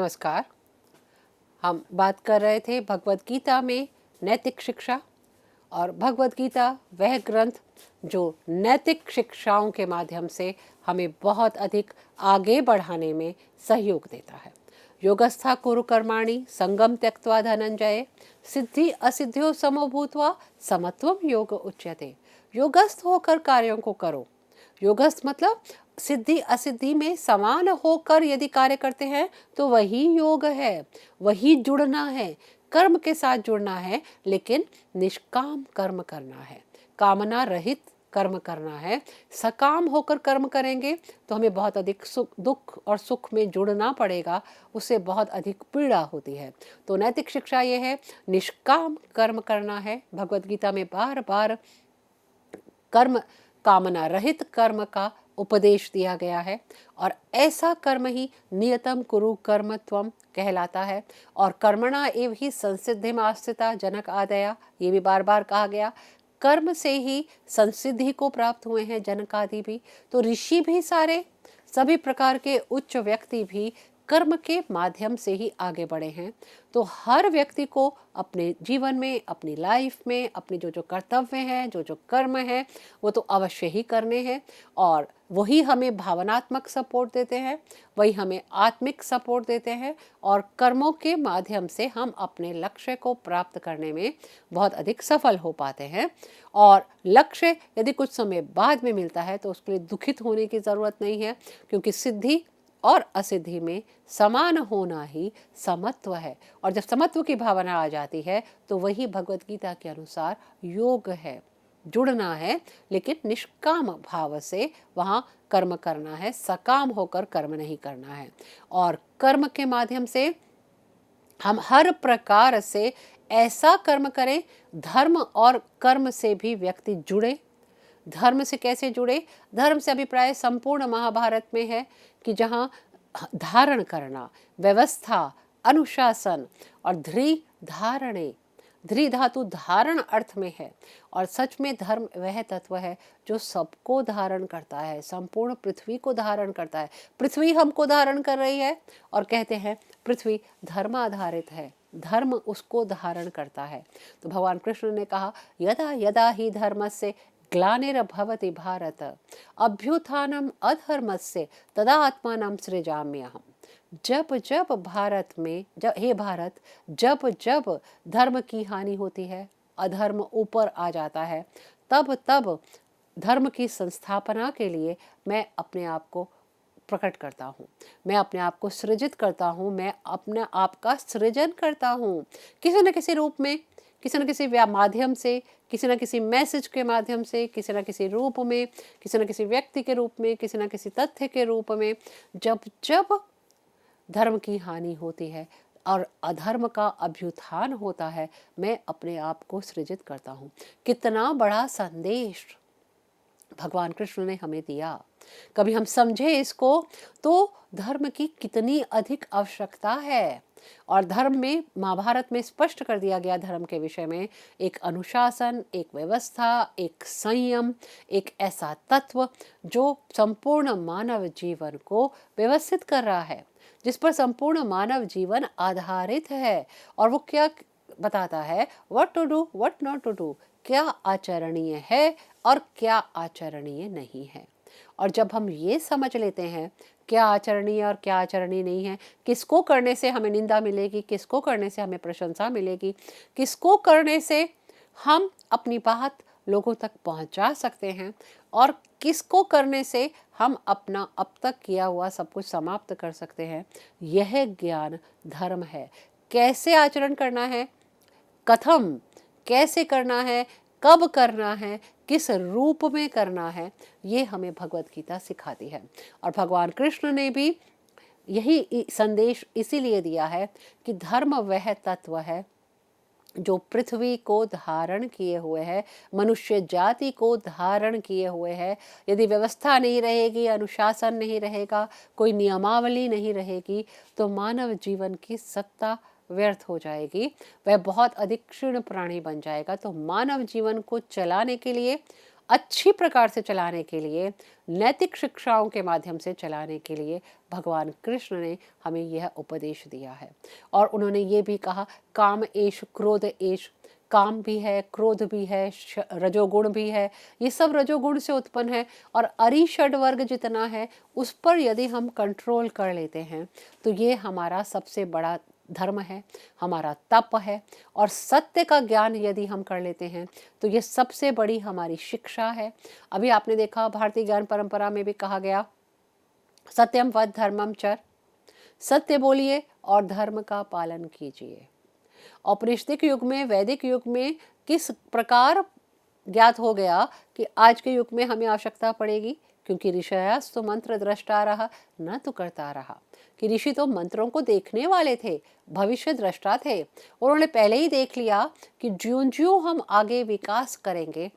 नमस्कार। हम बात कर रहे थे भगवत गीता में नैतिक शिक्षा, और भगवत गीता वह ग्रंथ जो नैतिक शिक्षाओं के माध्यम से हमें बहुत अधिक आगे बढ़ाने में सहयोग देता है। योगस्था कुरु कर्माणि संगम त्यक्त्वा धनंजय सिद्धि असिद्धियों समो भूत्वा समत्वम योग उच्यते। योगस्थ होकर कार्यों को करो। योगस्थ मतलब सिद्धि असिद्धि में समान होकर यदि कार्य करते हैं तो वही योग है, वही जुड़ना है, कर्म के साथ जुड़ना है, लेकिन निष्काम कर्म करना है, कामना रहित कर्म करना है। सकाम होकर कर्म करेंगे तो हमें बहुत अधिक दुख और सुख में जुड़ना पड़ेगा, उससे बहुत अधिक पीड़ा होती है। तो नैतिक शिक्षा ये है, निष्काम कर्म करना है। भगवत गीता में बार बार कर्म, कामना रहित कर्म का उपदेश दिया गया है, और ऐसा कर्म ही नियतम कुरु कर्म त्वम कहलाता है। और कर्मणा एव ही संसिद्धिम आस्थिता जनक आदया, ये भी बार बार कहा गया। कर्म से ही संसिद्धि को प्राप्त हुए हैं जनक आदि भी। तो ऋषि भी सारे, सभी प्रकार के उच्च व्यक्ति भी कर्म के माध्यम से ही आगे बढ़े हैं। तो हर व्यक्ति को अपने जीवन में, अपनी लाइफ में, अपने जो जो कर्तव्य हैं, जो जो कर्म हैं, वो तो अवश्य ही करने हैं, और वही हमें भावनात्मक सपोर्ट देते हैं, वही हमें आत्मिक सपोर्ट देते हैं, और कर्मों के माध्यम से हम अपने लक्ष्य को प्राप्त करने में बहुत अधिक सफल हो पाते हैं। और लक्ष्य यदि कुछ समय बाद में मिलता है तो उसके लिए दुखित होने की ज़रूरत नहीं है, क्योंकि सिद्धि और असिद्धि में समान होना ही समत्व है। और जब समत्व की भावना आ जाती है तो वही भगवत गीता के अनुसार योग है, जुड़ना है, लेकिन निष्काम भाव से वहाँ कर्म करना है, सकाम होकर कर्म नहीं करना है। और कर्म के माध्यम से हम हर प्रकार से ऐसा कर्म करें, धर्म और कर्म से भी व्यक्ति जुड़े। धर्म से कैसे जुड़े? धर्म से अभिप्राय संपूर्ण महाभारत में है कि जहाँ धारण करना, व्यवस्था, अनुशासन और ध्री धारणे, ध्री धातु धारण अर्थ में है। और सच में धर्म वह तत्व है जो सबको धारण करता है, संपूर्ण पृथ्वी को धारण करता है। पृथ्वी हमको धारण कर रही है, और कहते हैं पृथ्वी धर्म आधारित है, धर्म उसको धारण करता है। तो भगवान कृष्ण ने कहा, यदा यदा ही धर्मस्य ग्लानिर्भवति भारत अभ्युत्थानम अधर्मस्य तदा आत्मानं सृजाम्यहम्। जब जब भारत में, हे भारत, जब जब धर्म की हानि होती है, अधर्म ऊपर आ जाता है, तब तब धर्म की संस्थापना के लिए मैं अपने आप को प्रकट करता हूँ, मैं अपने आप को सृजित करता हूँ, मैं अपने आप का सृजन करता हूँ, किसी न किसी रूप में, किसी न किसी माध्यम से, किसी न किसी मैसेज के माध्यम से, किसी न किसी रूप में, किसी न किसी व्यक्ति के रूप में, किसी न किसी तथ्य के रूप में। जब जब धर्म की हानि होती है और अधर्म का अभ्युत्थान होता है, मैं अपने आप को सृजित करता हूँ। कितना बड़ा संदेश भगवान कृष्ण ने हमें दिया। कभी हम समझे इसको तो धर्म की कितनी अधिक आवश्यकता है। और धर्म में, महाभारत में स्पष्ट कर दिया गया धर्म के विषय में, एक अनुशासन, एक व्यवस्था, एक संयम, एक ऐसा तत्व जो संपूर्ण मानव जीवन को व्यवस्थित कर रहा है, जिस पर संपूर्ण मानव जीवन आधारित है। और वो क्या बताता है? What to do, what not to do, क्या आचरणीय है और क्या आचरणीय नहीं है। और जब हम ये समझ लेते हैं क्या आचरणीय और क्या आचरणीय नहीं है, किसको करने से हमें निंदा मिलेगी, किसको करने से हमें प्रशंसा मिलेगी, किसको करने से हम अपनी बात लोगों तक पहुंचा सकते हैं, और किसको करने से हम अपना अब तक किया हुआ सब कुछ समाप्त कर सकते हैं, यह ज्ञान धर्म है। कैसे आचरण करना है, कथम, कैसे करना है, कब करना है, किस रूप में करना है, ये हमें भगवत गीता सिखाती है। और भगवान कृष्ण ने भी यही संदेश इसीलिए दिया है कि धर्म वह तत्व है जो पृथ्वी को धारण किए हुए है, मनुष्य जाति को धारण किए हुए है। यदि व्यवस्था नहीं रहेगी, अनुशासन नहीं रहेगा, कोई नियमावली नहीं रहेगी, तो मानव जीवन की सत्ता व्यर्थ हो जाएगी, वह बहुत अधिक क्षीण प्राणी बन जाएगा। तो मानव जीवन को चलाने के लिए अच्छी प्रकार से चलाने के लिए, नैतिक शिक्षाओं के माध्यम से चलाने के लिए भगवान कृष्ण ने हमें यह उपदेश दिया है। और उन्होंने ये भी कहा, काम एष क्रोध एष, काम भी है, क्रोध भी है, रजोगुण भी है, ये सब रजोगुण से उत्पन्न है। और अरिषड वर्ग जितना है उस पर यदि हम कंट्रोल कर लेते हैं तो ये हमारा सबसे बड़ा धर्म है, हमारा तप है। और सत्य का ज्ञान यदि हम कर लेते हैं तो ये सबसे बड़ी हमारी शिक्षा है। अभी आपने देखा भारतीय ज्ञान परंपरा में भी कहा गया, सत्यम वद धर्मम चर, सत्य बोलिए और धर्म का पालन कीजिए। औपनिषदिक युग में, वैदिक युग में किस प्रकार ज्ञात हो गया कि आज के युग में हमें आवश्यकता पड़ेगी, क्योंकि ऋषयास्तु मंत्र दृष्टा रहा न तो करता रहा। कि ऋषि तो मंत्रों को देखने वाले थे, भविष्य दृष्टा थे। उन्होंने पहले ही देख लिया कि ज्यों ज्यों हम आगे विकास करेंगे,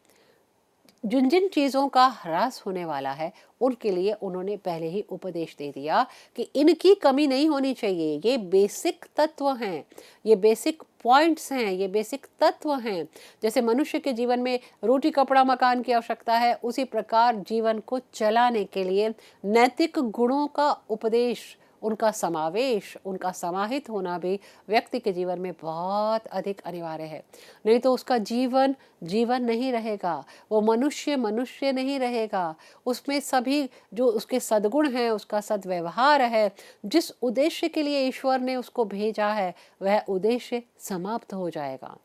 जिन जिन चीज़ों का ह्रास होने वाला है उनके लिए उन्होंने पहले ही उपदेश दे दिया कि इनकी कमी नहीं होनी चाहिए। ये बेसिक तत्व हैं, ये बेसिक पॉइंट्स हैं, ये बेसिक तत्व हैं। जैसे मनुष्य के जीवन में रोटी कपड़ा मकान की आवश्यकता है, उसी प्रकार जीवन को चलाने के लिए नैतिक गुणों का उपदेश, उनका समावेश, उनका समाहित होना भी व्यक्ति के जीवन में बहुत अधिक अनिवार्य है। नहीं तो उसका जीवन जीवन नहीं रहेगा, वो मनुष्य मनुष्य नहीं रहेगा। उसमें सभी जो उसके सद्गुण हैं, उसका सद्व्यवहार है, जिस उद्देश्य के लिए ईश्वर ने उसको भेजा है, वह उद्देश्य समाप्त हो जाएगा।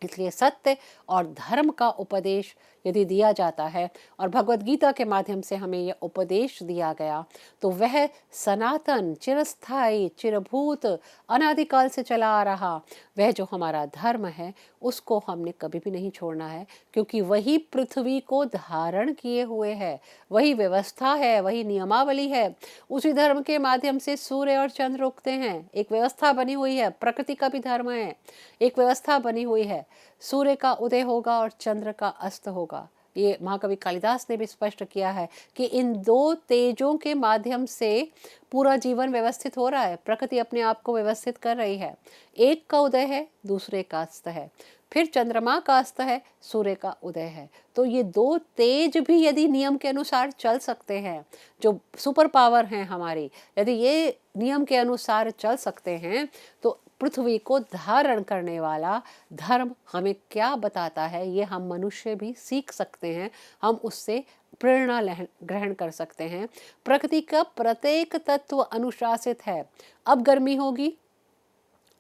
इसलिए सत्य और धर्म का उपदेश यदि दिया जाता है और भगवद गीता के माध्यम से हमें यह उपदेश दिया गया तो वह सनातन, चिरस्थायी, चिरभूत, अनादिकाल से चला आ रहा वह जो हमारा धर्म है उसको हमने कभी भी नहीं छोड़ना है, क्योंकि वही पृथ्वी को धारण किए हुए है, वही व्यवस्था है, वही नियमावली है। उसी धर्म के माध्यम से सूर्य और चंद्र उगते हैं, एक व्यवस्था बनी हुई है। प्रकृति का भी धर्म है, एक व्यवस्था बनी हुई है। सूर्य का उदय होगा और चंद्र का अस्त होगा। ये महाकवि कालिदास ने भी स्पष्ट किया है कि इन दो तेजों के माध्यम से पूरा जीवन व्यवस्थित हो रहा है। प्रकृति अपने आप को व्यवस्थित कर रही है। एक का उदय है, दूसरे का अस्त है, फिर चंद्रमा का अस्त है, सूर्य का उदय है। तो ये दो तेज भी यदि नियम के अनुसार चल सकते हैं, जो सुपर पावर हैं हमारी, यदि ये नियम के अनुसार चल सकते हैं तो पृथ्वी को धारण करने वाला धर्म हमें क्या बताता है ये हम मनुष्य भी सीख सकते हैं। हम उससे प्रेरणा ग्रहण कर सकते हैं। प्रकृति का प्रत्येक तत्व अनुशासित है। अब गर्मी होगी,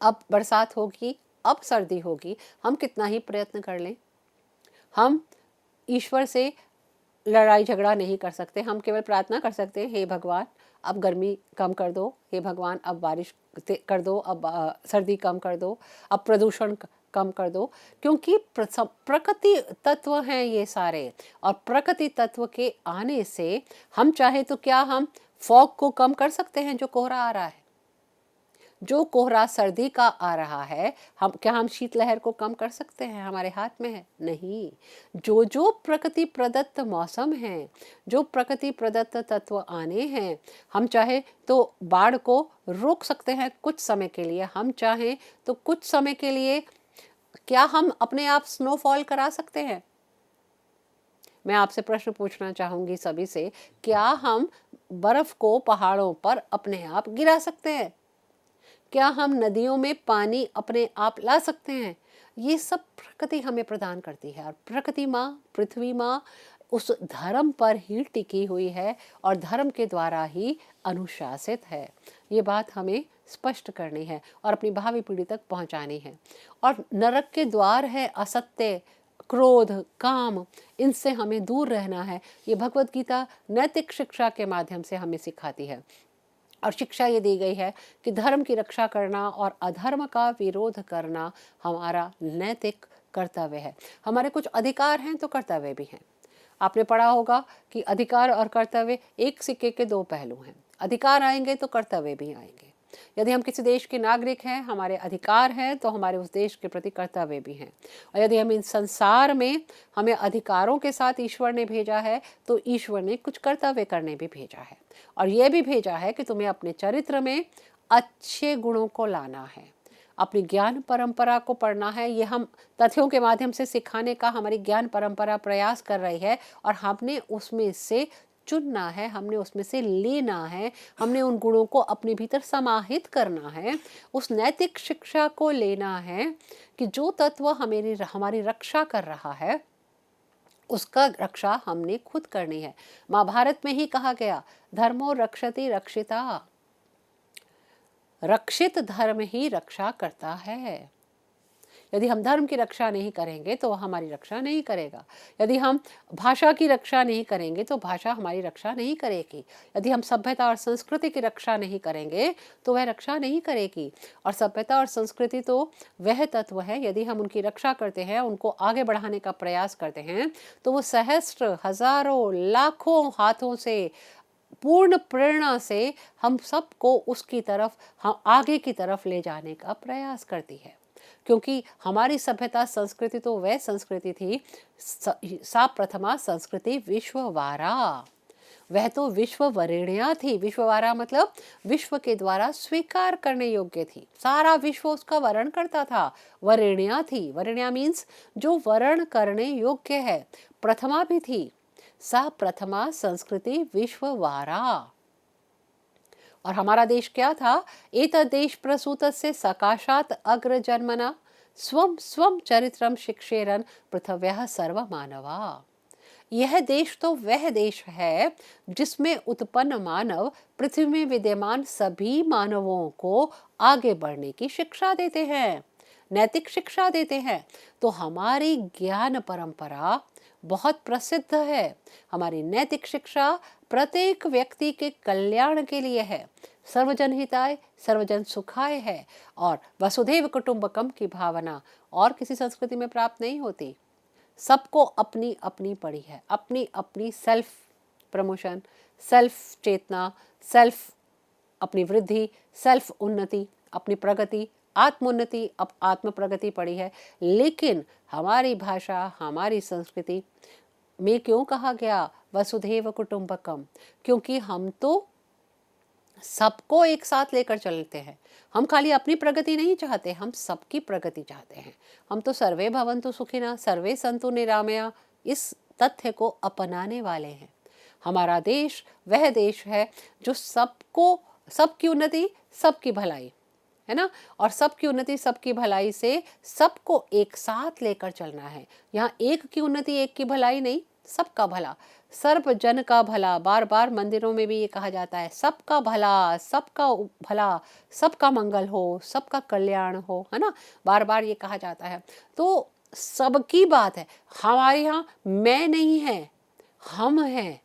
अब बरसात होगी, अब सर्दी होगी, हम कितना ही प्रयत्न कर लें, हम ईश्वर से लड़ाई झगड़ा नहीं कर सकते। हम केवल प्रार्थना कर सकते हैं, हे भगवान अब गर्मी कम कर दो, हे भगवान अब बारिश कर दो, अब सर्दी कम कर दो, अब प्रदूषण कम कर दो। क्योंकि प्रकृति तत्व हैं ये सारे, और प्रकृति तत्व के आने से हम चाहे तो क्या हम फॉग को कम कर सकते हैं, जो कोहरा आ रहा है, जो कोहरा सर्दी का आ रहा है, हम शीतलहर को कम कर सकते हैं? हमारे हाथ में है? नहीं। जो जो प्रकृति प्रदत्त मौसम है, जो प्रकृति प्रदत्त तत्व आने हैं, हम चाहे तो बाढ़ को रोक सकते हैं कुछ समय के लिए, हम चाहें तो कुछ समय के लिए क्या हम अपने आप स्नोफॉल करा सकते हैं? मैं आपसे प्रश्न पूछना चाहूंगी सभी से, क्या हम बर्फ को पहाड़ों पर अपने आप गिरा सकते हैं? क्या हम नदियों में पानी अपने आप ला सकते हैं? ये सब प्रकृति हमें प्रदान करती है, और प्रकृति माँ, पृथ्वी माँ उस धर्म पर ही टिकी हुई है और धर्म के द्वारा ही अनुशासित है। ये बात हमें स्पष्ट करनी है और अपनी भावी पीढ़ी तक पहुंचानी है। और नरक के द्वार है असत्य, क्रोध, काम, इनसे हमें दूर रहना है। ये भगवद गीता नैतिक शिक्षा के माध्यम से हमें सिखाती है। और शिक्षा ये दी गई है कि धर्म की रक्षा करना और अधर्म का विरोध करना हमारा नैतिक कर्तव्य है। हमारे कुछ अधिकार हैं तो कर्तव्य भी हैं। आपने पढ़ा होगा कि अधिकार और कर्तव्य एक सिक्के के दो पहलू हैं। अधिकार आएंगे तो कर्तव्य भी आएंगे। यदि हम किसी देश के नागरिक हैं, हमारे अधिकार हैं, तो हमारे उस देश के प्रति कर्तव्य भी हैं। और यदि हम इन संसार में हमें अधिकारों के साथ ईश्वर ने भेजा है, तो ईश्वर ने कुछ कर्तव्य करने भी भेजा है। और ये भी भेजा है कि तुम्हें अपने चरित्र में अच्छे गुणों को लाना है, अपनी ज्ञान परंपरा को पढ़ना है। ये हम तथ्यों के माध्यम से सिखाने का हमारी ज्ञान परंपरा प्रयास कर रही है और हमने उसमें से चुनना है, हमने उसमें से लेना है, हमने उन गुणों को अपने भीतर समाहित करना है, उस नैतिक शिक्षा को लेना है कि जो तत्व हमारी रक्षा कर रहा है उसका रक्षा हमने खुद करनी है। महाभारत में ही कहा गया, धर्मो रक्षति रक्षिता, रक्षित धर्म ही रक्षा करता है। यदि हम धर्म की रक्षा नहीं करेंगे तो वह हमारी रक्षा नहीं करेगा। यदि हम भाषा की रक्षा नहीं करेंगे तो भाषा हमारी रक्षा नहीं करेगी। यदि हम सभ्यता और संस्कृति की रक्षा नहीं करेंगे तो वह रक्षा नहीं करेगी। और सभ्यता और संस्कृति तो वह तत्व है, यदि हम उनकी रक्षा करते हैं, उनको आगे बढ़ाने का प्रयास करते हैं, तो वो सहस्त्र, हजारों, लाखों हाथों से, पूर्ण प्रेरणा से हम सबको उसकी तरफ, हम आगे की तरफ ले जाने का प्रयास करती है। क्योंकि हमारी सभ्यता संस्कृति तो वह संस्कृति थी, सा प्रथमा संस्कृति विश्ववारा, वह तो विश्व वरेण्या थी। विश्ववारा मतलब विश्व के द्वारा स्वीकार करने योग्य थी, सारा विश्व उसका वरण करता था। वरेण्या थी, वरेण्या मीन्स जो वरण करने योग्य है। प्रथमा भी थी, सा प्रथमा संस्कृति विश्ववारा। और हमारा देश क्या था? एतद्देश प्रसूतस्य सकाशात् अग्रजन्मना स्वम स्वम चरित्रम शिक्षेरन पृथव्यः सर्वमानवा। यह देश तो वह देश है जिसमें उत्पन्न मानव पृथ्वी में विद्यमान सभी मानवों को आगे बढ़ने की शिक्षा देते हैं, नैतिक शिक्षा देते हैं। तो हमारी ज्ञान परंपरा बहुत प्रसिद्ध है। हमारी नैतिक शिक्षा प्रत्येक व्यक्ति के कल्याण के लिए है, सर्वजन हिताय सर्वजन सुखाय है। और वसुधैव कुटुंबकम की भावना और किसी संस्कृति में प्राप्त नहीं होती। सबको अपनी अपनी पड़ी है, अपनी अपनी सेल्फ प्रमोशन, सेल्फ चेतना, सेल्फ अपनी वृद्धि, सेल्फ उन्नति, अपनी प्रगति, आत्मोन्नति, आत्म प्रगति पड़ी है। लेकिन हमारी भाषा, हमारी संस्कृति में क्यों कहा गया वसुधैव कुटुंबकम? क्योंकि हम तो सबको एक साथ लेकर चलते हैं। हम खाली अपनी प्रगति नहीं चाहते, हम सबकी प्रगति चाहते हैं। हम तो सर्वे भवन्तु सुखिनः सर्वे सन्तु निरामया, इस तथ्य को अपनाने वाले हैं। हमारा देश वह देश है जो सबको, सबकी उन्नति सबकी भलाई, है ना, और सबकी उन्नति सबकी भलाई से सबको एक साथ लेकर चलना है। यहाँ एक की उन्नति एक की भलाई नहीं, सबका भला, सर्व जन का भला। बार बार मंदिरों में भी ये कहा जाता है, सबका भला, सबका भला, सबका मंगल हो, सबका कल्याण हो, है ना, बार बार ये कहा जाता है। तो सबकी बात है। हमारे यहाँ मैं नहीं है, हम हैं,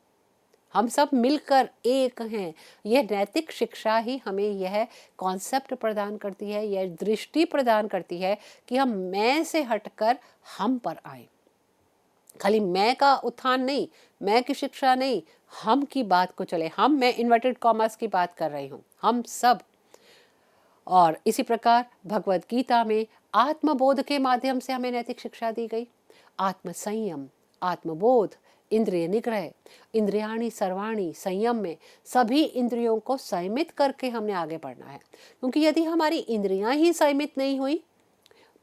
हम सब मिलकर एक हैं। यह नैतिक शिक्षा ही हमें यह कॉन्सेप्ट प्रदान करती है, यह दृष्टि प्रदान करती है कि हम मैं से हटकर हम पर आए। खाली मैं का उत्थान नहीं, मैं की शिक्षा नहीं, हम की बात को चले। हम, मैं इन्वर्टेड कॉमर्स की बात कर रही हूँ, हम सब। और इसी प्रकार भगवत गीता में आत्मबोध के माध्यम से हमें नैतिक शिक्षा दी गई। आत्म संयम, आत्मबोध, इंद्रिय निग्रह, इंद्रियाणी सर्वाणी, संयम में सभी इंद्रियों को संयमित करके हमने आगे बढ़ना है। क्योंकि यदि हमारी इंद्रियां ही संयमित नहीं हुई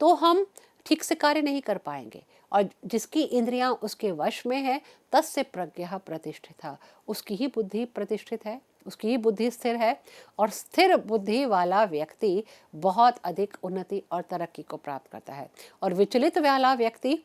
तो हम ठीक से कार्य नहीं कर पाएंगे। और जिसकी इंद्रियां उसके वश में है, तस्य प्रज्ञा प्रतिष्ठिता, उसकी ही बुद्धि प्रतिष्ठित है, उसकी ही बुद्धि स्थिर है। और स्थिर बुद्धि वाला व्यक्ति बहुत अधिक उन्नति और तरक्की को प्राप्त करता है। और विचलित वाला व्यक्ति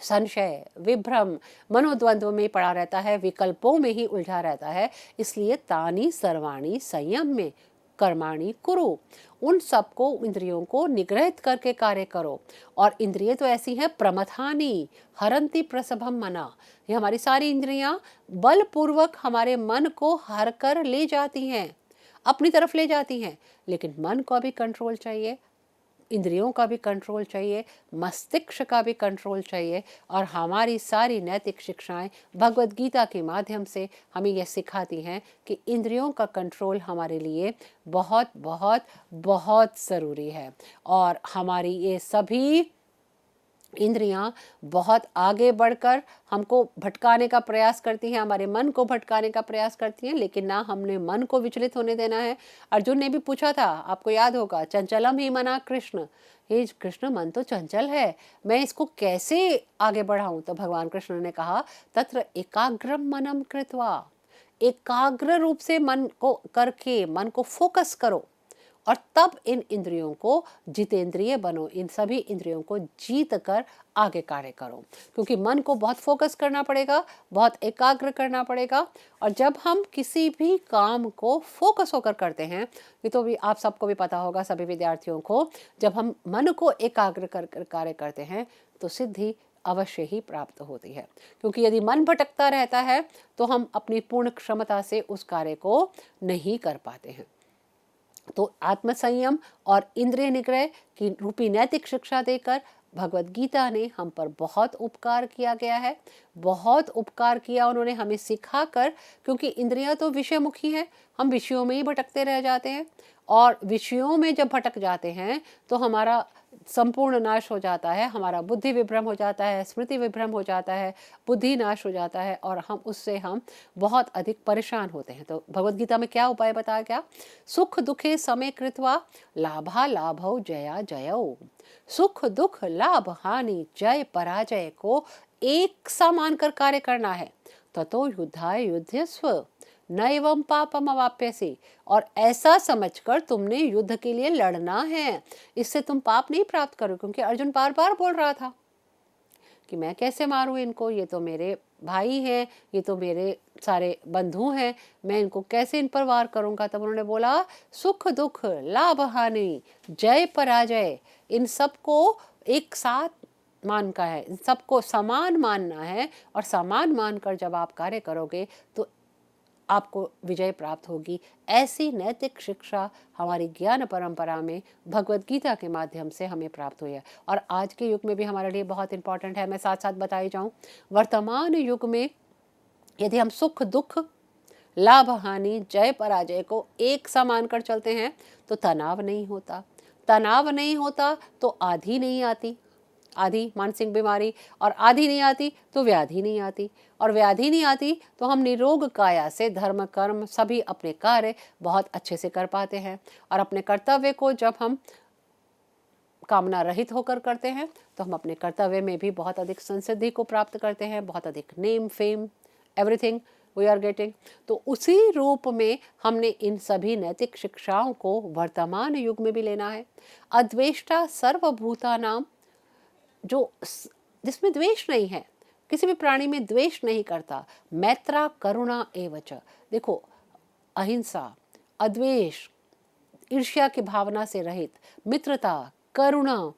संशय, विभ्रम, मनोद्वंद्व में पड़ा रहता है, विकल्पों में ही उलझा रहता है। इसलिए तानी सर्वाणी संयम में कर्माणि कुरु, उन सबको, इंद्रियों को निग्रहित करके कार्य करो। और इंद्रिय तो ऐसी हैं, प्रमथानी हरंती प्रसभम मना, ये हमारी सारी इंद्रियां बलपूर्वक हमारे मन को हर कर ले जाती हैं, अपनी तरफ ले जाती हैं। लेकिन मन को भी कंट्रोल चाहिए, इंद्रियों का भी कंट्रोल चाहिए, मस्तिष्क का भी कंट्रोल चाहिए। और हमारी सारी नैतिक शिक्षाएं भगवत गीता के माध्यम से हमें यह सिखाती हैं कि इंद्रियों का कंट्रोल हमारे लिए बहुत बहुत बहुत ज़रूरी है। और हमारी ये सभी इंद्रियां बहुत आगे बढ़कर हमको भटकाने का प्रयास करती हैं, हमारे मन को भटकाने का प्रयास करती हैं, लेकिन ना हमने मन को विचलित होने देना है। अर्जुन ने भी पूछा था, आपको याद होगा, चंचलम ही मना कृष्ण, हे कृष्ण मन तो चंचल है, मैं इसको कैसे आगे बढ़ाऊं? तो भगवान कृष्ण ने कहा, तत्र एकाग्रम मनम कृत्वा, एकाग्र रूप से मन को करके मन को फोकस करो और तब इन इंद्रियों को जितेंद्रिय बनो, इन सभी इंद्रियों को जीत कर आगे कार्य करो। क्योंकि मन को बहुत फोकस करना पड़ेगा, बहुत एकाग्र करना पड़ेगा। और जब हम किसी भी काम को फोकस होकर करते हैं, ये तो भी आप सबको भी पता होगा, सभी विद्यार्थियों को, जब हम मन को एकाग्र कर कार्य करते हैं तो सिद्धि अवश्य ही प्राप्त होती है। क्योंकि यदि मन भटकता रहता है तो हम अपनी पूर्ण क्षमता से उस कार्य को नहीं कर पाते हैं। तो आत्मसंयम और इंद्रिय निग्रह की रूपी नैतिक शिक्षा देकर भगवत गीता ने हम पर बहुत उपकार किया गया है, बहुत उपकार किया उन्होंने हमें सिखाकर। क्योंकि इंद्रियां तो विषयमुखी हैं, हम विषयों में ही भटकते रह जाते हैं, और विषयों में जब भटक जाते हैं तो हमारा संपूर्ण नाश हो जाता है, हमारा बुद्धि विभ्रम हो जाता है, स्मृति विभ्रम हो जाता है, बुद्धि नाश हो जाता है, और हम बहुत अधिक परेशान होते हैं। तो भगवत गीता में क्या उपाय बताया गया? सुख दुखे समय कृत्वा लाभा लाभौ जया जयो, सुख दुख लाभ हानि जय पराजय को एक सा मानकर कार्य करना है। ततो युद्धाय युध्यस्व नैवं पापम अवाप्यसि, और ऐसा समझकर तुमने युद्ध के लिए लड़ना है, इससे तुम पाप नहीं प्राप्त करो। क्योंकि अर्जुन बार बार बोल रहा था कि मैं कैसे मारूं इनको, ये तो मेरे भाई हैं, ये तो मेरे सारे बंधु हैं, मैं इनको कैसे इन पर वार करूंगा? तब उन्होंने बोला, सुख दुख लाभ हानि जय पराजय, इन सबको एक साथ मान का है, इन सबको समान मानना है, और समान मानकर जब आप कार्य करोगे तो आपको विजय प्राप्त होगी। ऐसी नैतिक शिक्षा हमारी ज्ञान परंपरा में भगवत गीता के माध्यम से हमें प्राप्त हुई है, और आज के युग में भी हमारे लिए बहुत इंपॉर्टेंट है। मैं साथ साथ बताई जाऊं, वर्तमान युग में यदि हम सुख दुख लाभ हानि जय पराजय को एक सा मानकर चलते हैं तो तनाव नहीं होता, तनाव नहीं होता तो आधी नहीं आती, आधी मानसिक बीमारी, और आधी नहीं आती तो व्याधि नहीं आती, और व्याधि नहीं आती तो हम निरोग काया से धर्म कर्म सभी अपने कार्य बहुत अच्छे से कर पाते हैं। और अपने कर्तव्य को जब हम कामना रहित होकर करते हैं तो हम अपने कर्तव्य में भी बहुत अधिक संसिद्धि को प्राप्त करते हैं, बहुत अधिक name fame everything we are getting. तो उसी रूप में हमने इन सभी नैतिक शिक्षाओं को वर्तमान युग में भी लेना है। अद्वेष्टा सर्वभूता नाम, जो जिसमें द्वेष नहीं है, किसी भी प्राणी में द्वेष नहीं करता, मैत्रा करुणा एवच, देखो अहिंसा, अद्वेष, ईर्ष्या की भावना से रहित, मित्रता, करुणा,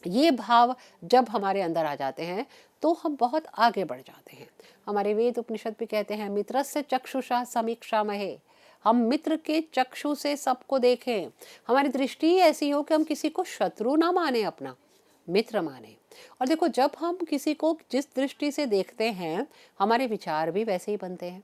ये भाव जब हमारे अंदर आ जाते हैं तो हम बहुत आगे बढ़ जाते हैं। हमारे वेद उपनिषद भी कहते हैं, मित्रस्य चक्षुषा समीक्षामहे, हम मित्र के चक्षु से सबको देखें, हमारी दृष्टि ऐसी हो कि हम किसी को शत्रु ना माने, अपना मित्र माने। और देखो, जब हम किसी को जिस दृष्टि से देखते हैं हमारे विचार भी वैसे ही बनते हैं,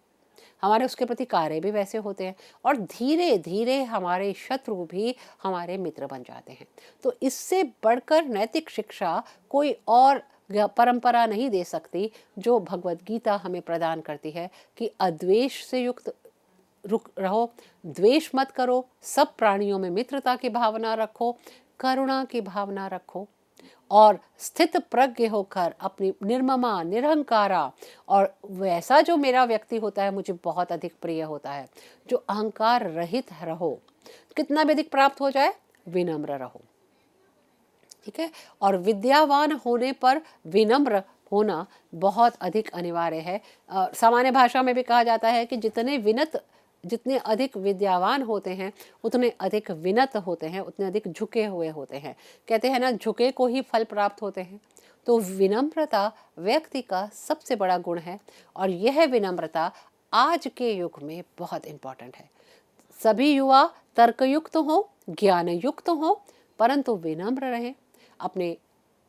हमारे उसके प्रति कार्य भी वैसे होते हैं, और धीरे धीरे हमारे शत्रु भी हमारे मित्र बन जाते हैं। तो इससे बढ़कर नैतिक शिक्षा कोई और परंपरा नहीं दे सकती जो भगवत गीता हमें प्रदान करती है कि अद्वेष से युक्त रुक रहो, द्वेष मत करो, सब प्राणियों में मित्रता की भावना रखो, करुणा की भावना रखो, और स्थित प्रज्ञ होकर अपनी निर्ममा निरहंकारा, और वैसा जो मेरा व्यक्ति होता है मुझे बहुत अधिक प्रिय होता है, जो अहंकार रहित रहो, कितना भी अधिक प्राप्त हो जाए विनम्र रहो, ठीक है। और विद्यावान होने पर विनम्र होना बहुत अधिक अनिवार्य है। सामान्य भाषा में भी कहा जाता है कि जितने अधिक विद्यावान होते हैं उतने अधिक विनत होते हैं, उतने अधिक झुके हुए होते हैं। कहते हैं ना, झुके को ही फल प्राप्त होते हैं। तो विनम्रता व्यक्ति का सबसे बड़ा गुण है, और यह विनम्रता आज के युग में बहुत इम्पोर्टेंट है। सभी युवा तर्कयुक्त हो, ज्ञान युक्त हो, परंतु विनम्र रहें अपने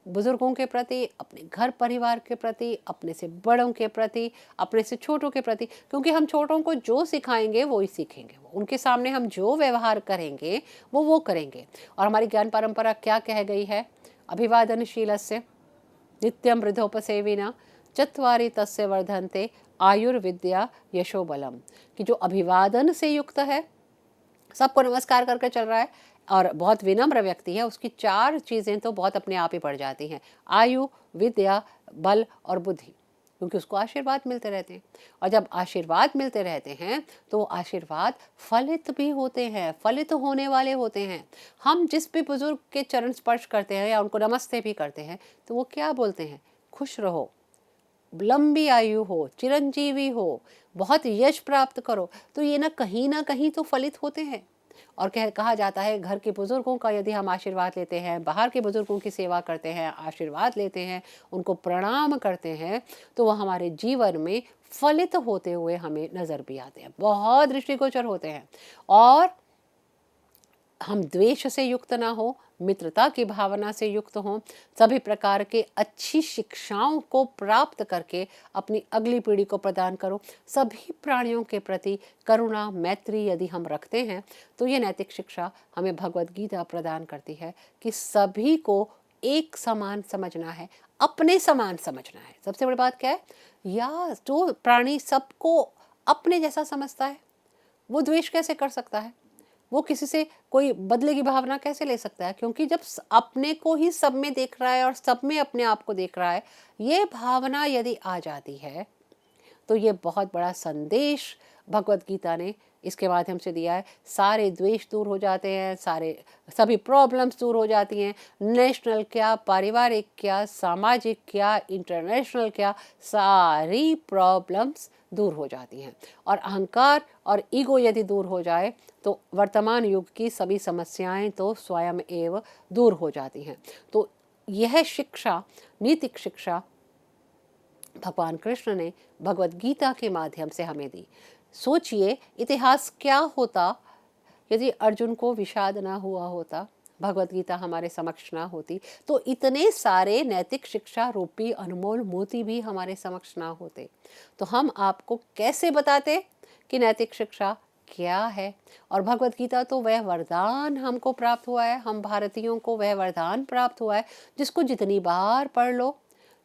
बुजुर्गों के प्रति, अपने घर परिवार के प्रति, अपने से बड़ों के प्रति, अपने से छोटों के प्रति। क्योंकि हम छोटों को जो सिखाएंगे वो ही सीखेंगे, उनके सामने हम जो व्यवहार करेंगे वो करेंगे। और हमारी ज्ञान परंपरा क्या कह गई है? अभिवादनशीलस्य नित्यं वृद्धोपसेविना चत्वारि तस्य वर्धन्ते आयुर्विद्या यशोबलम, कि जो अभिवादन से युक्त है, सबको नमस्कार करके चल रहा है और बहुत विनम्र व्यक्ति है, उसकी 4 चीज़ें तो बहुत अपने आप ही पड़ जाती हैं, आयु, विद्या, बल और बुद्धि, क्योंकि उसको आशीर्वाद मिलते रहते हैं। और जब आशीर्वाद मिलते रहते हैं तो वो आशीर्वाद फलित भी होते हैं, फलित होने वाले होते हैं। हम जिस भी बुजुर्ग के चरण स्पर्श करते हैं या उनको नमस्ते भी करते हैं तो वो क्या बोलते हैं? खुश रहो, लंबी आयु हो, चिरंजीवी हो, बहुत यश प्राप्त करो। तो ये ना कहीं तो फलित होते हैं। और कहा जाता है घर के बुजुर्गों का यदि हम आशीर्वाद लेते हैं, बाहर के बुजुर्गों की सेवा करते हैं, आशीर्वाद लेते हैं, उनको प्रणाम करते हैं, तो वह हमारे जीवन में फलित होते हुए हमें नजर भी आते हैं, बहुत दृष्टिगोचर होते हैं। और हम द्वेष से युक्त ना हो, मित्रता की भावना से युक्त हों, सभी प्रकार के अच्छी शिक्षाओं को प्राप्त करके अपनी अगली पीढ़ी को प्रदान करो। सभी प्राणियों के प्रति करुणा, मैत्री यदि हम रखते हैं तो ये नैतिक शिक्षा हमें भगवत गीता प्रदान करती है कि सभी को एक समान समझना है, अपने समान समझना है। सबसे बड़ी बात क्या है? या जो प्राणी सबको अपने जैसा समझता है वो द्वेष कैसे कर सकता है? वो किसी से कोई बदले की भावना कैसे ले सकता है? क्योंकि जब अपने को ही सब में देख रहा है और सब में अपने आप को देख रहा है, ये भावना यदि आ जाती है तो ये बहुत बड़ा संदेश भगवत गीता ने इसके माध्यम से दिया है। सारे द्वेष दूर हो जाते हैं, सभी प्रॉब्लम्स दूर हो जाती हैं। नेशनल क्या, पारिवारिक क्या, सामाजिक क्या, इंटरनेशनल क्या, सारी प्रॉब्लम्स दूर हो जाती हैं। और अहंकार और ईगो यदि दूर हो जाए तो वर्तमान युग की सभी समस्याएं तो स्वयं एवं दूर हो जाती हैं। तो यह शिक्षा, नीतिक शिक्षा भगवान कृष्ण ने भगवत गीता के माध्यम से हमें दी। सोचिए इतिहास क्या होता यदि अर्जुन को विषाद ना हुआ होता, भगवत गीता हमारे समक्ष ना होती, तो इतने सारे नैतिक शिक्षा रूपी अनमोल मोती भी हमारे समक्ष ना होते। तो हम आपको कैसे बताते कि नैतिक शिक्षा क्या है? और भगवत गीता तो वह वरदान हमको प्राप्त हुआ है, हम भारतीयों को वह वरदान प्राप्त हुआ है जिसको जितनी बार पढ़ लो,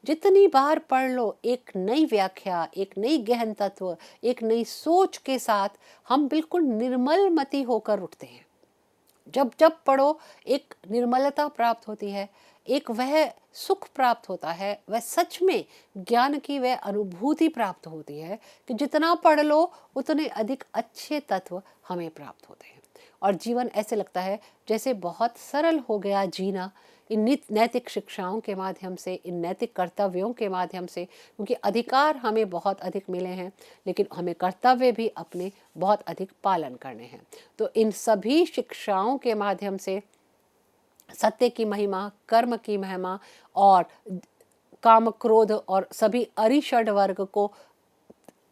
जितनी बार पढ़ लो, एक नई व्याख्या, एक नई गहन तत्व, एक नई सोच के साथ हम बिल्कुल निर्मल मति होकर उठते हैं। जब जब पढ़ो एक निर्मलता प्राप्त होती है, एक वह सुख प्राप्त होता है, वह सच में ज्ञान की वह अनुभूति प्राप्त होती है कि जितना पढ़ लो उतने अधिक अच्छे तत्व हमें प्राप्त होते हैं। और जीवन ऐसे लगता है जैसे बहुत सरल हो गया जीना इन नैतिक शिक्षाओं के माध्यम से, इन नैतिक कर्तव्यों के माध्यम से। क्योंकि अधिकार हमें बहुत अधिक मिले हैं, लेकिन हमें कर्तव्य भी अपने बहुत अधिक पालन करने हैं। तो इन सभी शिक्षाओं के माध्यम से सत्य की महिमा, कर्म की महिमा और काम, क्रोध और सभी अरिषड वर्ग को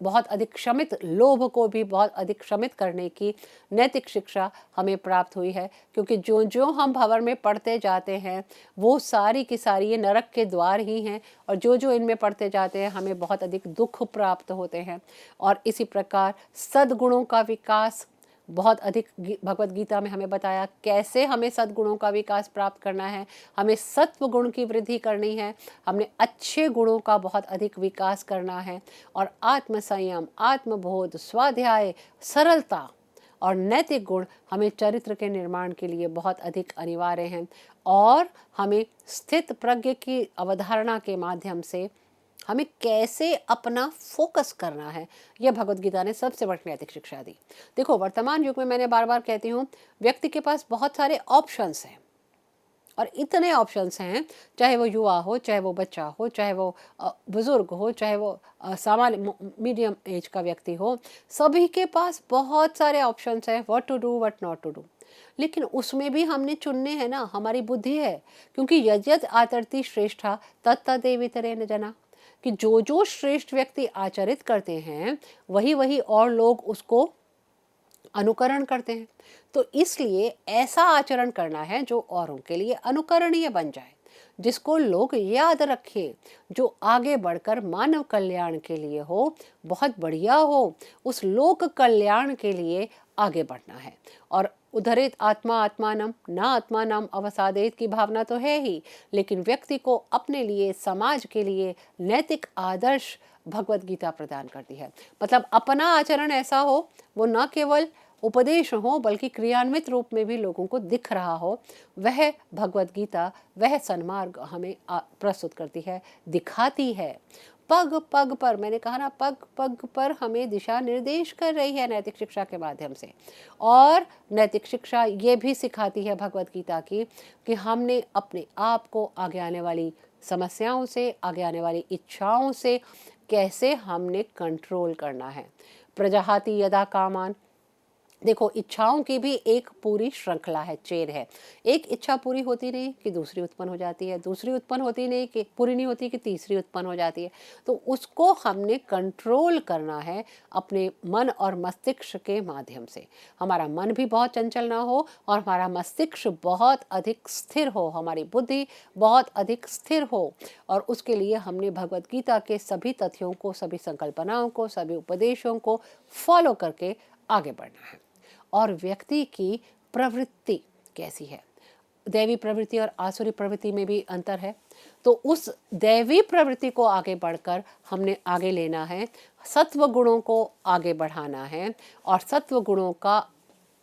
बहुत अधिक क्षमित, लोभ को भी बहुत अधिक क्षमित करने की नैतिक शिक्षा हमें प्राप्त हुई है। क्योंकि जो जो हम भंवर में पढ़ते जाते हैं वो सारी की सारी ये नरक के द्वार ही हैं, और जो जो इनमें पढ़ते जाते हैं हमें बहुत अधिक दुख प्राप्त होते हैं। और इसी प्रकार सद्गुणों का विकास बहुत अधिक भगवत गीता में हमें बताया कैसे हमें सद्गुणों का विकास प्राप्त करना है। हमें सत्व गुण की वृद्धि करनी है, हमने अच्छे गुणों का बहुत अधिक विकास करना है। और आत्मसंयम, आत्मबोध, स्वाध्याय, सरलता और नैतिक गुण हमें चरित्र के निर्माण के लिए बहुत अधिक अनिवार्य हैं। और हमें स्थित प्रज्ञ की अवधारणा के माध्यम से हमें कैसे अपना फोकस करना है, यह भगवत गीता ने सबसे बड़ी नैतिक शिक्षा दी। देखो वर्तमान युग में मैंने बार बार कहती हूँ, व्यक्ति के पास बहुत सारे ऑप्शंस हैं, और इतने ऑप्शंस हैं, चाहे वो युवा हो, चाहे वो बच्चा हो, चाहे वो बुजुर्ग हो, चाहे वो सामान्य मीडियम एज का व्यक्ति हो, सभी के पास बहुत सारे ऑप्शंस हैं, what to do, what not to do. लेकिन उसमें भी हमने चुनने हैं ना, हमारी बुद्धि है। क्योंकि यद्यत आचरति श्रेष्ठा तत्तदेवितरेण जना, कि जो जो श्रेष्ठ व्यक्ति आचरित करते हैं वही वही और लोग उसको अनुकरण करते हैं। तो इसलिए ऐसा आचरण करना है जो औरों के लिए अनुकरणीय बन जाए, जिसको लोग याद रखें, जो आगे बढ़कर मानव कल्याण के लिए हो, बहुत बढ़िया हो, उस लोक कल्याण के लिए आगे बढ़ना है। और उद्धरेत आत्मा आत्मानम न आत्मानम अवसादेत की भावना तो है ही, लेकिन व्यक्ति को अपने लिए, समाज के लिए नैतिक आदर्श भगवत गीता प्रदान करती है। मतलब अपना आचरण ऐसा हो, वो न केवल उपदेश हो बल्कि क्रियान्वित रूप में भी लोगों को दिख रहा हो, वह भगवत गीता, वह सन्मार्ग हमें प्रस्तुत करती है, दिखाती है। पग पग पर, मैंने कहा ना, पग पग पर हमें दिशा निर्देश कर रही है नैतिक शिक्षा के माध्यम से। और नैतिक शिक्षा ये भी सिखाती है भगवत गीता की कि हमने अपने आप को आगे आने वाली समस्याओं से, आगे आने वाली इच्छाओं से कैसे हमने कंट्रोल करना है। प्रजाहाति यदा कामान, देखो इच्छाओं की भी एक पूरी श्रृंखला है, चेन है। एक इच्छा पूरी होती नहीं कि दूसरी उत्पन्न हो जाती है, दूसरी उत्पन्न होती नहीं कि पूरी नहीं होती कि तीसरी उत्पन्न हो जाती है। तो उसको हमने कंट्रोल करना है अपने मन और मस्तिष्क के माध्यम से। हमारा मन भी बहुत चंचल ना हो और हमारा मस्तिष्क बहुत अधिक स्थिर हो, हमारी बुद्धि बहुत अधिक स्थिर हो। और उसके लिए हमने भगवत गीता के सभी तथ्यों को, सभी संकल्पनाओं को, सभी उपदेशों को फॉलो करके आगे बढ़ना है। और व्यक्ति की प्रवृत्ति कैसी है, दैवी प्रवृत्ति और आसुरी प्रवृत्ति में भी अंतर है। तो उस दैवी प्रवृत्ति को आगे बढ़कर हमने आगे लेना है, सत्व गुणों को आगे बढ़ाना है और सत्व गुणों का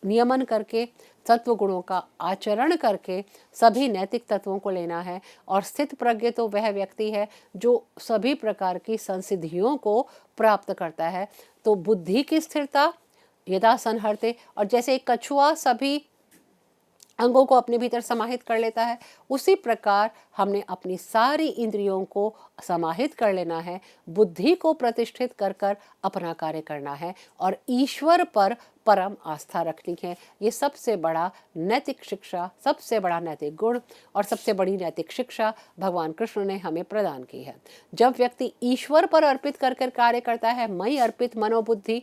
नियमन करके, सत्व गुणों का आचरण करके सभी नैतिक तत्वों को लेना है। और स्थित प्रज्ञ तो वह व्यक्ति है जो सभी प्रकार की संसिद्धियों को प्राप्त करता है। तो बुद्धि की स्थिरता यदा संहरते, और जैसे एक कछुआ सभी अंगों को अपने भीतर समाहित कर लेता है, उसी प्रकार हमने अपनी सारी इंद्रियों को समाहित कर लेना है, बुद्धि को प्रतिष्ठित कर कर अपना कार्य करना है और ईश्वर पर परम आस्था रखनी है। ये सबसे बड़ा नैतिक शिक्षा, सबसे बड़ा नैतिक गुण और सबसे बड़ी नैतिक शिक्षा भगवान कृष्ण ने हमें प्रदान की है। जब व्यक्ति ईश्वर पर अर्पित कर कर कार्य करता है, मई अर्पित मनोबुद्धि,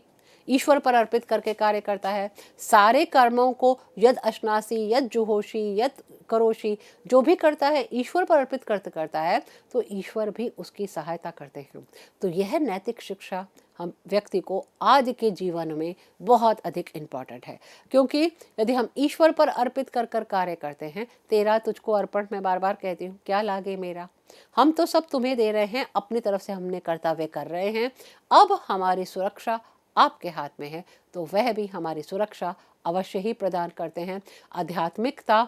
ईश्वर पर अर्पित करके कार्य करता है, सारे कर्मों को यद अश्नासी, यद जुहोशी, यद करोशी, जो भी करता है ईश्वर पर अर्पित करता है, तो ईश्वर भी उसकी सहायता करते हैं। तो यह नैतिक शिक्षा हम व्यक्ति को आज के जीवन में बहुत अधिक इम्पॉर्टेंट है, क्योंकि यदि हम ईश्वर पर अर्पित कर कर कार्य करते हैं, तेरा तुझको अर्पण, मैं बार बार कहती हूँ, क्या लागे मेरा, हम तो सब तुम्हें दे रहे हैं, अपनी तरफ से हमने कर्तव्य कर रहे हैं, अब हमारी सुरक्षा आपके हाथ में है, तो वह भी हमारी सुरक्षा अवश्य ही प्रदान करते हैं। आध्यात्मिकता,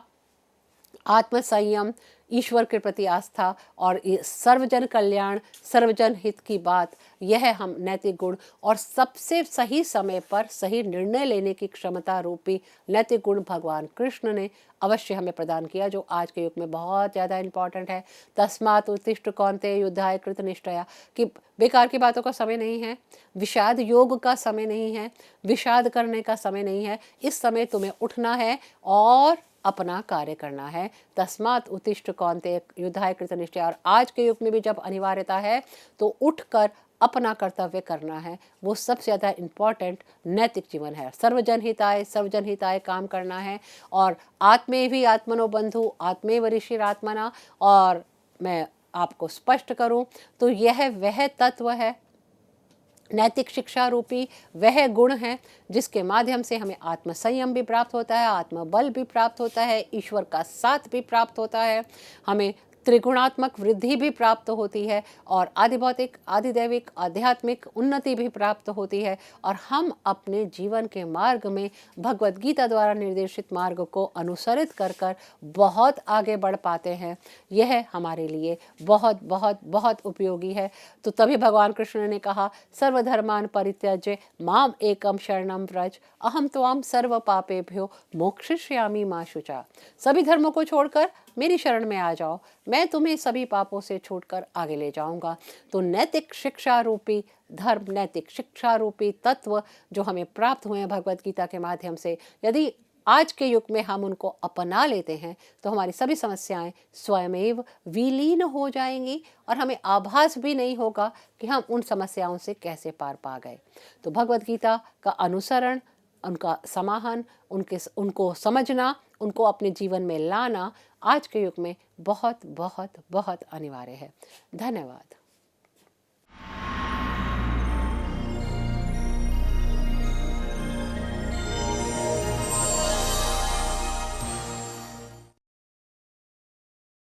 आत्म संयम, ईश्वर के प्रति आस्था और सर्वजन कल्याण, सर्वजन हित की बात, यह हम नैतिक गुण और सबसे सही समय पर सही निर्णय लेने की क्षमता रूपी नैतिक गुण भगवान कृष्ण ने अवश्य हमें प्रदान किया, जो आज के युग में बहुत ज़्यादा इम्पॉर्टेंट है। तस्मात् उत्तिष्ठ कौन्तेय युद्धाय कृत निश्चया, कि बेकार की बातों का समय नहीं है, विषाद योग का समय नहीं है, विषाद करने का समय नहीं है। इस समय तुम्हें उठना है और अपना कार्य करना है। तस्मात् उत्तिष्ठ कौन्तेय युद्धाय कृत निश्चया। और आज के युग में भी जब अनिवार्यता है तो उठकर अपना कर्तव्य करना है, वो सबसे ज़्यादा इम्पॉर्टेंट नैतिक जीवन है। सर्वजन हिताय काम करना है। और आत्मे भी आत्मनो बंधु आत्मेव ऋषिरात्मना, और मैं आपको स्पष्ट करूं तो यह वह तत्व है, नैतिक शिक्षा रूपी वह गुण है जिसके माध्यम से हमें आत्म संयम भी प्राप्त होता है, आत्मबल भी प्राप्त होता है, ईश्वर का साथ भी प्राप्त होता है, हमें त्रिगुणात्मक वृद्धि भी प्राप्त होती है और आधिभौतिक, आधिदैविक, आध्यात्मिक उन्नति भी प्राप्त होती है। और हम अपने जीवन के मार्ग में भगवत गीता द्वारा निर्देशित मार्ग को अनुसरित कर कर बहुत आगे बढ़ पाते हैं। यह हमारे लिए बहुत बहुत बहुत उपयोगी है। तो तभी भगवान कृष्ण ने कहा, सर्वधर्मान परित्यज्य माम एकम शरणम व्रज अहम त्वाम सर्व पापेभ्यो मोक्षयिष्यामि मा शुचा। सभी धर्मों को छोड़कर मेरी शरण में आ जाओ, मैं तुम्हें सभी पापों से छूटकर आगे ले जाऊंगा। तो नैतिक शिक्षा रूपी धर्म, नैतिक शिक्षा रूपी तत्व जो हमें प्राप्त हुए हैं भगवत गीता के माध्यम से, यदि आज के युग में हम उनको अपना लेते हैं तो हमारी सभी समस्याएं स्वयमेव विलीन हो जाएंगी और हमें आभास भी नहीं होगा कि हम उन समस्याओं से कैसे पार पा गए। तो भगवत गीता का अनुसरण, उनका समाहन, उनको समझना, उनको अपने जीवन में लाना आज के युग में बहुत बहुत बहुत अनिवार्य है। धन्यवाद।